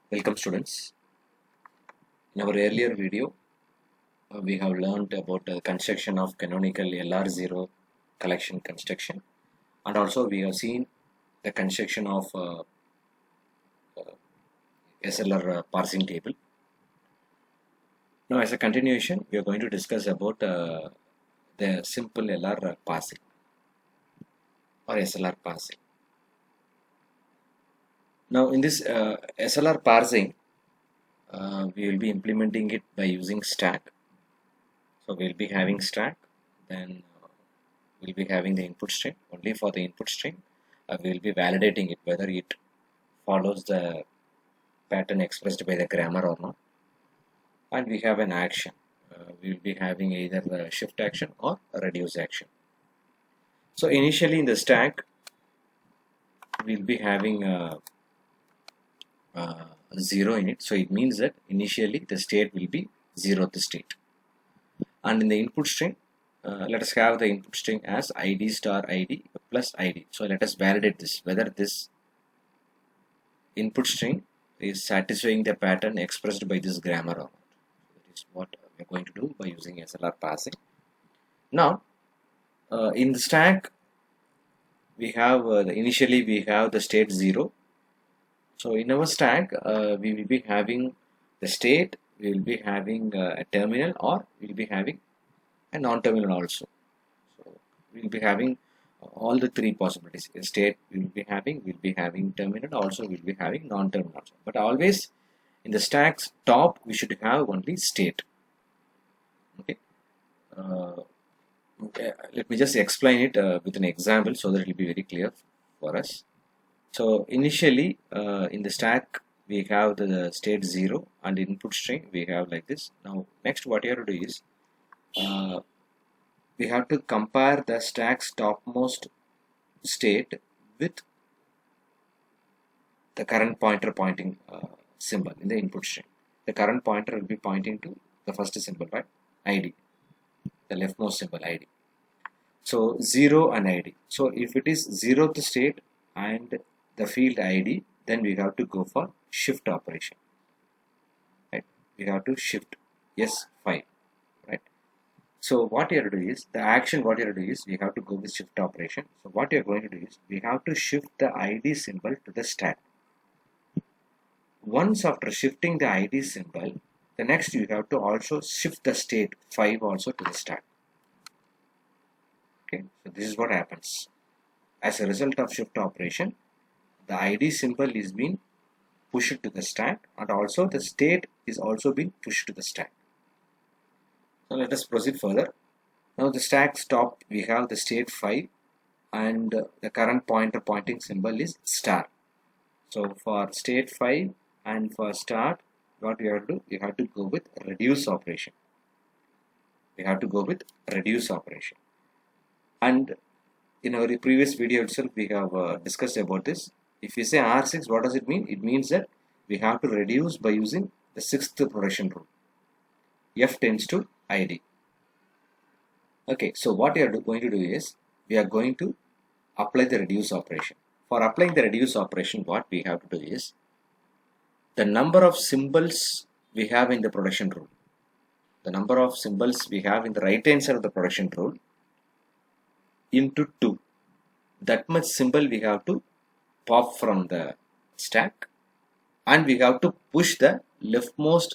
Welcome students. In our earlier video, we have learned about the construction of canonical LR0 collection construction, and also we have seen the construction of SLR parsing table. Now as a continuation, we are going to discuss about the simple LR parsing or SLR parsing. Now in this SLR parsing, we will be implementing it by using stack. So we'll be having stack, then we'll be having the input string. Only for the input string, we'll be validating it whether it follows the pattern expressed by the grammar or not. And we have an action. We'll be having either the shift action or a reduce action. So initially in the stack, we'll be having 0 in it. So it means that initially the state will be 0th state. And in the input string, let us have the input string as id star id plus id. So let us validate this, whether this input string is satisfying the pattern expressed by this grammar or not. That is what we are going to do by using SLR parsing. Now, in the stack, we have initially we have the state 0. So in our stack, we will be having the state, we will be having a terminal, or we will be having a non-terminal also. So we will be having all the three possibilities. In state we will be having terminal, also we will be having non-terminal also. But always in the stack's top we should have only state. Okay. Let me just explain it with an example so that it will be very clear for us. So initially in the stack we have the state 0 and input string we have like this. Now next what you have to do is we have to compare the stack's topmost state with the current pointer pointing symbol in the input string. The current pointer will be pointing to the first symbol, right? ID, the leftmost symbol ID. So 0 and ID. So if it is 0th state and the field ID, then we have to go for shift operation, right? We have to shift S5, right? So what you have to do is, the action what you have to do is, we have to go with shift operation. So what you are going to do is, we have to shift the ID symbol to the stack. Once after shifting the ID symbol, the next you have to also shift the state 5 also to the stack. Okay, so this is what happens. As a result of shift operation, the ID symbol is being pushed to the stack, and also the state is also being pushed to the stack. So let us proceed further. Now the stack's top we have the state 5 and the current pointer pointing symbol is star. So for state 5 and for start, what we have to do, we have to go with reduce operation. We have to go with reduce operation. And in our previous video itself we have discussed about this. If we say R6, what does it mean? It means that we have to reduce by using the 6th progression rule. F tends to ID. Okay, so what we are going to do is, we are going to apply the reduce operation. For applying the reduce operation, what we have to do is, the number of symbols we have in the production rule, the number of symbols we have in the right hand side of the production rule into 2. That much symbol we have to pop from the stack, and we have to push the leftmost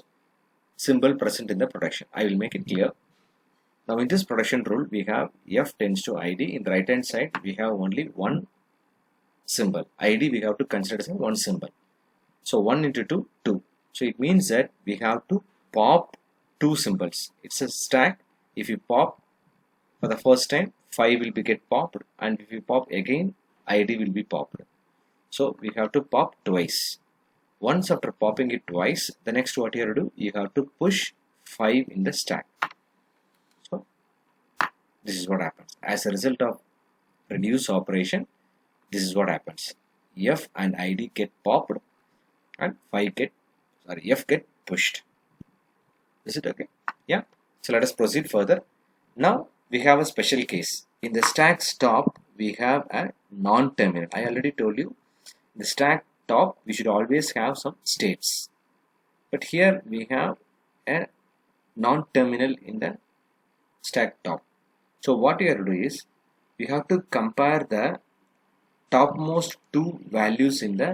symbol present in the production. I will make it clear. Now in this production rule we have F tends to ID. In the right hand side we have only one symbol. ID we have to consider as one symbol. So 1 into 2, 2. So it means that we have to pop 2 symbols. It's a stack. If you pop for the first time, 5 will be get popped, and if you pop again, ID will be popped. So we have to pop twice. Once after popping it twice, the next what you have to do, you have to push 5 in the stack. So this is what happens. As a result of reduce operation, this is what happens. F and ID get popped and F get pushed. Is it okay? Yeah. So let us proceed further. Now we have a special case. In the stack's top, we have a non-terminal. I already told you, the stack top, we should always have some states. But here we have a non-terminal in the stack top. So what we have to do is, we have to compare the topmost two values in the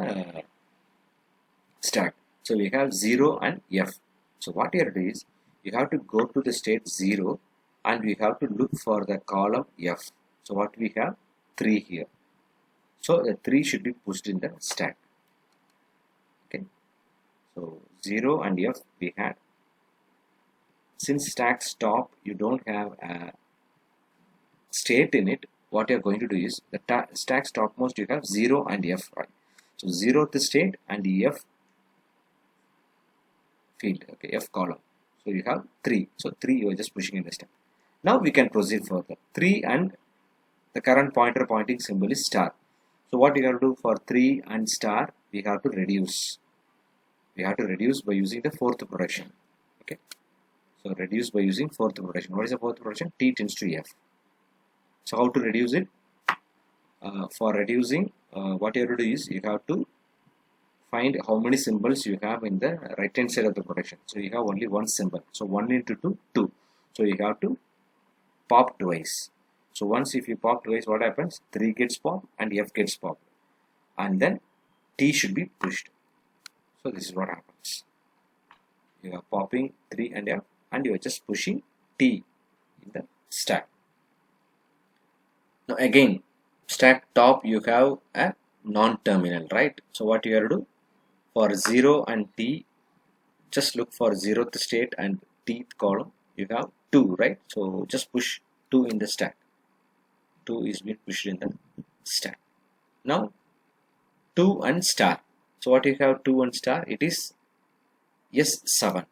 stack. So we have 0 and F. So what you have to do is, you have to go to the state 0 and we have to look for the column F. So what we have? 3 here. So the 3 should be pushed in the stack. Okay. So 0 and F we had. Since stack top you don't have a state in it, what you are going to do is, the stack topmost you have 0 and F, right? So 0th state and F field, okay, F column. So you have 3. So 3 you are just pushing in the stack. Now we can proceed further. 3 and the current pointer pointing symbol is star. So what you have to do for 3 and star, we have to reduce. We have to reduce by using the fourth production. Okay. So reduce by using fourth production. What is the fourth production? T tends to F. So how to reduce it? For reducing, what you have to do is, you have to find how many symbols you have in the right hand side of the production. So you have only one symbol. So 1 into 2, 2. So you have to pop twice. So once if you pop twice, what happens? 3 gets popped and F gets popped. And then T should be pushed. So this is what happens. You are popping 3 and F and you are just pushing T in the stack. Now again, stack top you have a non-terminal, right? So what you have to do? For 0 and T, just look for 0th state and Tth column. You have 2, right? So just push 2 in the stack. 2 is being pushed in the stack. Now 2 and star. So what you have 2 and star? It is S7.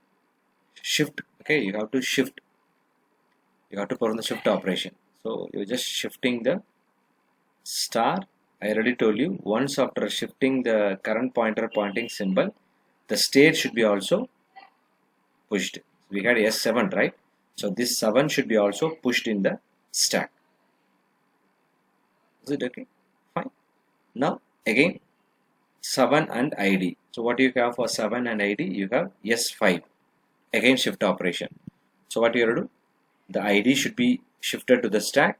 Shift. Okay, you have to shift. You have to perform the shift operation. So you're just shifting the star. I already told you, once after shifting the current pointer pointing symbol, the state should be also pushed. We had S7, right? So this 7 should be also pushed in the stack. Is it okay? Fine. Now again 7 and ID. So what you have for 7 and ID? You have S5. Again shift operation. So what you have to do? The ID should be shifted to the stack.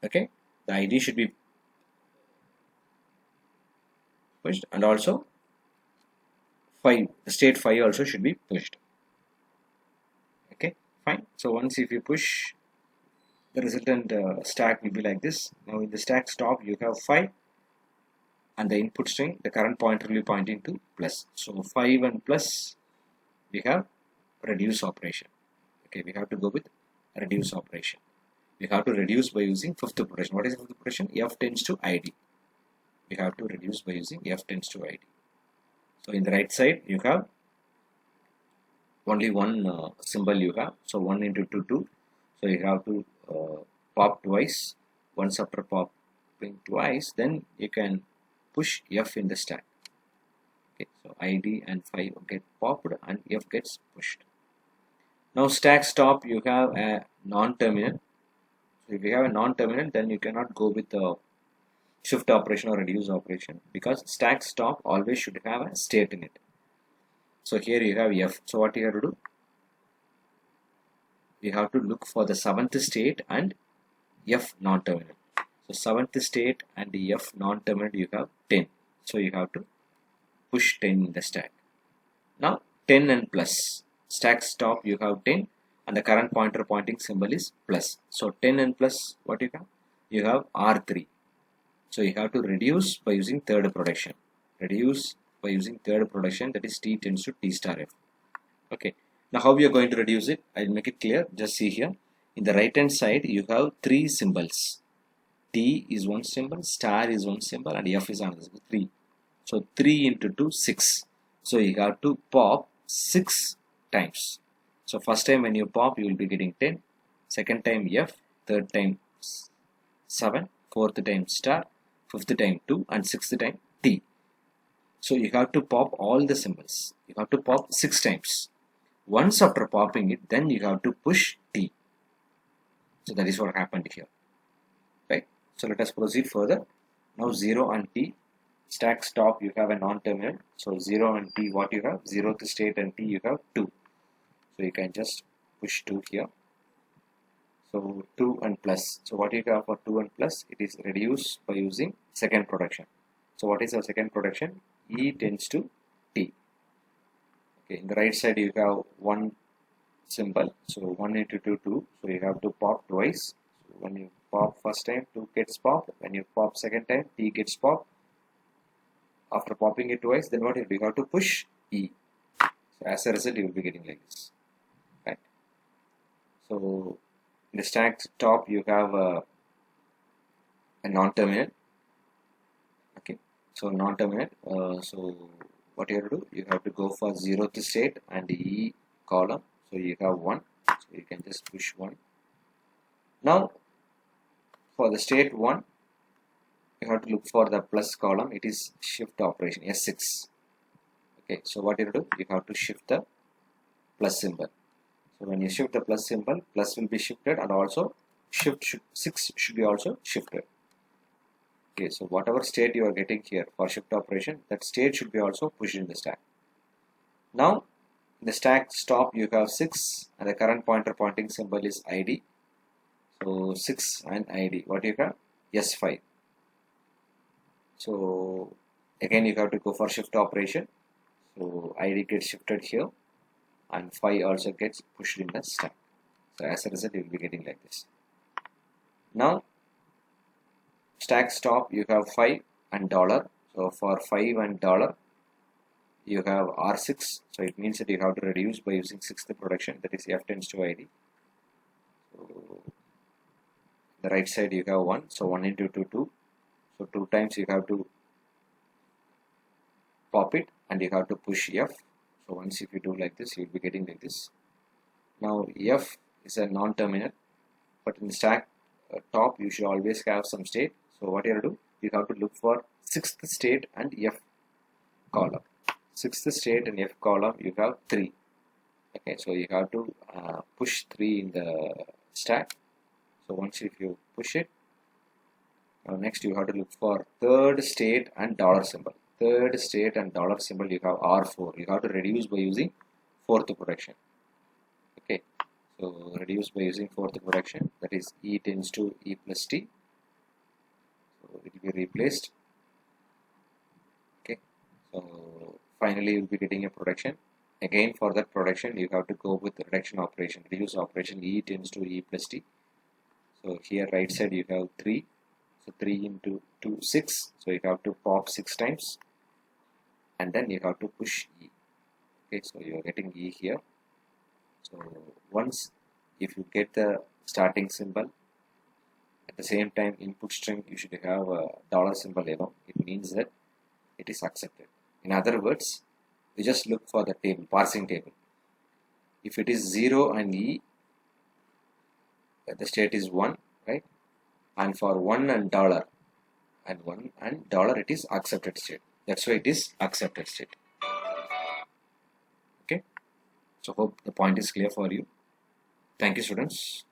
Okay. The ID should be pushed, and also 5, state 5 also should be pushed. Okay, fine. So once if you push, the resultant stack will be like this. Now in the stack stop you have 5 and the input string, the current pointer will be pointing to plus. So 5 and plus, we have reduce operation. Okay, we have to go with reduce operation. We have to reduce by using fifth operation. What is fifth operation? F tends to ID. We have to reduce by using F tends to ID. So in the right side you have only one symbol you have. So 1 into 2, 2. So you have to pop twice. Once after popping twice, then you can push F in the stack. Okay, so ID and 5 get popped and F gets pushed. Now stack stop you have a non-terminal. So if you have a non-terminal, then you cannot go with the shift operation or reduce operation, because stack stop always should have a state in it. So here you have F. So what you have to do? You have to look for the 7th state and F non-terminal. So 7th state and the F non-terminal you have 10. So you have to push 10 in the stack. Now 10 and plus. Stack stop you have 10 and the current pointer pointing symbol is plus. So 10 and plus, what you have? You have R3. So you have to reduce by using third production. Reduce by using third production, that is T tends to T star F. Okay. Now how we are going to reduce it? I will make it clear. Just see here. In the right hand side you have 3 symbols. T is one symbol, star is one symbol, and F is another symbol. 3. So 3 into 2, 6. So you have to pop 6 times. So first time when you pop, you will be getting 10. Second time F, third time 7, fourth time star, fifth time 2, and sixth time T. So you have to pop all the symbols. You have to pop 6 times. Once after popping it, then you have to push T. So that is what happened here. Right? So let us proceed further. Now 0 and T. stack stop you have a non-terminal, so 0 and T what you have, 0th state and T you have 2, so you can just push 2 here. So 2 and plus, so what you have for 2 and plus, it is reduced by using second production. So what is our second production? E tends to T. Okay, in the right side you have one symbol, so 1 into 2 2, so you have to pop twice. So when you pop first time 2 gets popped, when you pop second time T gets popped. After popping it twice, then what you do? You have to push E. So as a result you will be getting like this, right? So in the stack top you have a non-terminal. Okay, so non-terminal, so what you have to do, you have to go for 0th state and E column, so you have 1, so you can just push 1. Now for the state 1 you have to look for the plus column, it is shift operation S6. Okay, so what you have to do, you have to shift the plus symbol. So when you shift the plus symbol, plus will be shifted and also 6 should be also shifted. Okay, so whatever state you are getting here for shift operation, that state should be also pushed in the stack. Now in the stack stop you have 6 and the current pointer pointing symbol is ID. So 6 and ID, what you have? S5. So again you have to go for shift operation. So ID gets shifted here and 5 also gets pushed in the stack. So as a result you will be getting like this. Now stack stop you have 5 and dollar. So for 5 and dollar you have R6. So it means that you have to reduce by using 6th production, that is F tends to ID. So the right side you have 1. So 1 into 2 2. So 2 times you have to pop it and you have to push F. So once if you do like this you will be getting like this. Now F is a non-terminal, but in the stack top you should always have some state. So what you have to do, you have to look for 6th state and F column. 6th state and F column you have 3. Okay, so you have to push 3 in the stack. So once if you push it, next you have to look for 3rd state and dollar symbol. 3rd state and dollar symbol you have R4. You have to reduce by using 4th production. Okay, so reduce by using 4th production, that is E tends to E plus T. So it will be replaced. Okay, so finally you will be getting a production. Again for that production you have to go with the reduction operation, reduce operation, E tends to E plus T. So here right side you have 3. So 3 into 2 6. So you have to pop 6 times and then you have to push E. Okay, so you are getting E here. So once if you get the starting symbol, at the same time input string you should have a dollar symbol alone. It means that it is accepted. In other words, you just look for the table, parsing table. If it is 0 and E, the state is 1, right? And for 1 and dollar and 1 and dollar it is accepted state. That's why it is accepted state. Okay, so hope the point is clear for you. Thank you, students.